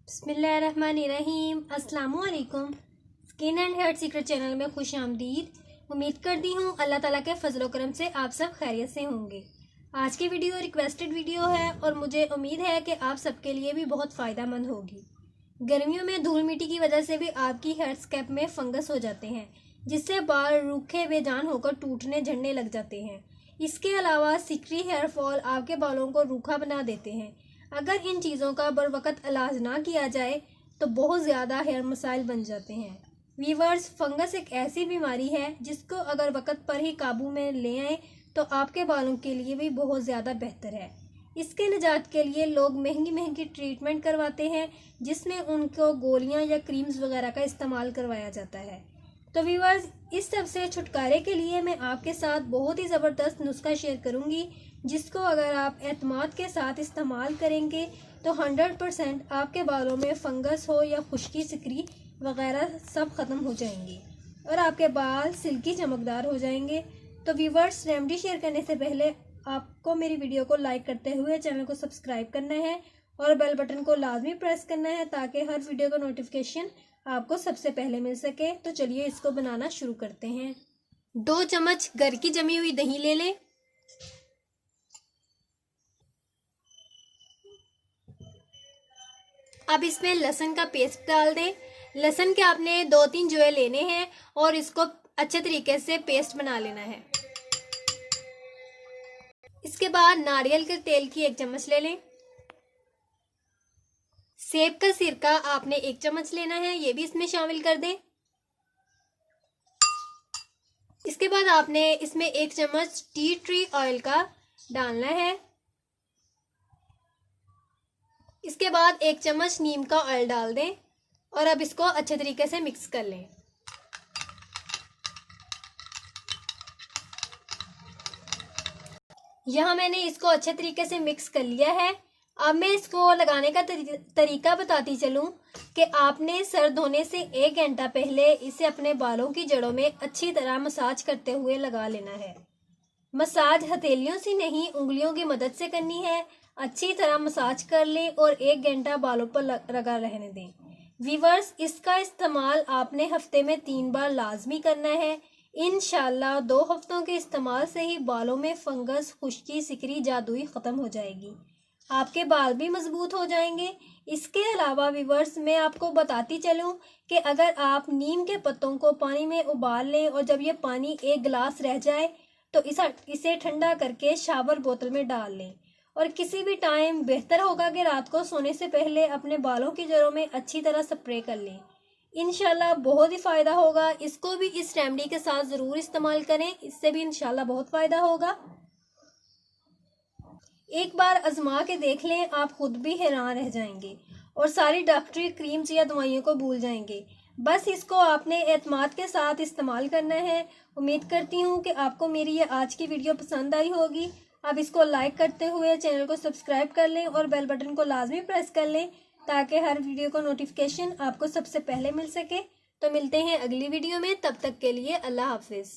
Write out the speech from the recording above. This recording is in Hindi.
बिस्मिल्लाहिर्रहमानिर्रहीम। अस्सलामुअलैकुम। Skin and hair secret channel में खुश आमदीद। उम्मीद करती हूँ अल्लाह ताला के फजलो करम से आप सब खैरियत से होंगे। आज की वीडियो रिक्वेस्टेड वीडियो है और मुझे उम्मीद है कि आप सबके लिए भी बहुत फ़ायदेमंद होगी। गर्मियों में धूल मिट्टी की वजह से भी आपकी हेयर स्कैल्प में फंगस हो जाते हैं, जिससे बाल रूखे बेजान होकर टूटने झड़ने लग जाते हैं। इसके अलावा सिकरी हेयर फॉल आपके बालों को रूखा बना देते हैं। अगर इन चीज़ों का बर वक़्त इलाज ना किया जाए तो बहुत ज़्यादा हेयर मसाइल बन जाते हैं। वीवर्स, फंगस एक ऐसी बीमारी है जिसको अगर वक़्त पर ही काबू में ले आए तो आपके बालों के लिए भी बहुत ज़्यादा बेहतर है। इसके निजात के लिए लोग महंगी महंगी ट्रीटमेंट करवाते हैं, जिसमें उनको गोलियां या क्रीम्स वगैरह का इस्तेमाल करवाया जाता है। तो व्यूअर्स, इस सब से छुटकारे के लिए मैं आपके साथ बहुत ही ज़बरदस्त नुस्खा शेयर करूंगी, जिसको अगर आप एतमाद के साथ इस्तेमाल करेंगे तो 100% आपके बालों में फंगस हो या खुश्की सिकरी वगैरह सब ख़त्म हो जाएंगी और आपके बाल सिल्की चमकदार हो जाएंगे। तो व्यूअर्स, रेमेडी शेयर करने से पहले आपको मेरी वीडियो को लाइक करते हुए चैनल को सब्सक्राइब करना है और बेल बटन को लाजमी प्रेस करना है ताकि हर वीडियो का नोटिफिकेशन आपको सबसे पहले मिल सके। तो चलिए इसको बनाना शुरू करते हैं। 2 चम्मच घर की जमी हुई दही ले लें। अब इसमें लहसुन का पेस्ट डाल दें। लहसुन के आपने 2-3 जोए लेने हैं और इसको अच्छे तरीके से पेस्ट बना लेना है। इसके बाद नारियल के तेल की 1 चम्मच ले लें। सेब का सिरका आपने 1 चम्मच लेना है, ये भी इसमें शामिल कर दें। इसके बाद आपने इसमें 1 चम्मच टी ट्री ऑयल का डालना है। इसके बाद 1 चम्मच नीम का ऑयल डाल दें और अब इसको अच्छे तरीके से मिक्स कर लें। यहाँ मैंने इसको अच्छे तरीके से मिक्स कर लिया है। अब मैं इसको लगाने का तरीका बताती चलूँ कि आपने सर धोने से 1 घंटा पहले इसे अपने बालों की जड़ों में अच्छी तरह मसाज करते हुए लगा लेना है। मसाज हथेलियों से नहीं, उंगलियों की मदद से करनी है। अच्छी तरह मसाज कर लें और 1 घंटा बालों पर लगा रहने दें। वीवर्स, इसका इस्तेमाल आपने हफ्ते में 3 बार लाजमी करना है। इंशाल्लाह 2 हफ्तों के इस्तेमाल से ही बालों में फंगस, खुश्की, सिकरी जादुई ख़त्म हो जाएगी। आपके बाल भी मजबूत हो जाएंगे। इसके अलावा वीवर्स, मैं आपको बताती चलूं कि अगर आप नीम के पत्तों को पानी में उबाल लें और जब ये पानी 1 गिलास रह जाए तो इसे ठंडा करके शावर बोतल में डाल लें और किसी भी टाइम बेहतर होगा कि रात को सोने से पहले अपने बालों की जड़ों में अच्छी तरह स्प्रे कर लें। इंशाल्लाह बहुत ही फ़ायदा होगा। इसको भी इस रेमेडी के साथ ज़रूर इस्तेमाल करें, इससे भी इंशाल्लाह बहुत फ़ायदा होगा। एक बार आजमा के देख लें, आप खुद भी हैरान रह जाएंगे और सारी डॉक्टरी क्रीम्स या दवाइयों को भूल जाएंगे। बस इसको आपने एतमाद के साथ इस्तेमाल करना है। उम्मीद करती हूँ कि आपको मेरी ये आज की वीडियो पसंद आई होगी। अब इसको लाइक करते हुए चैनल को सब्सक्राइब कर लें और बेल बटन को लाजमी प्रेस कर लें ताकि हर वीडियो का नोटिफिकेशन आपको सबसे पहले मिल सके। तो मिलते हैं अगली वीडियो में, तब तक के लिए अल्लाह हाफिज़।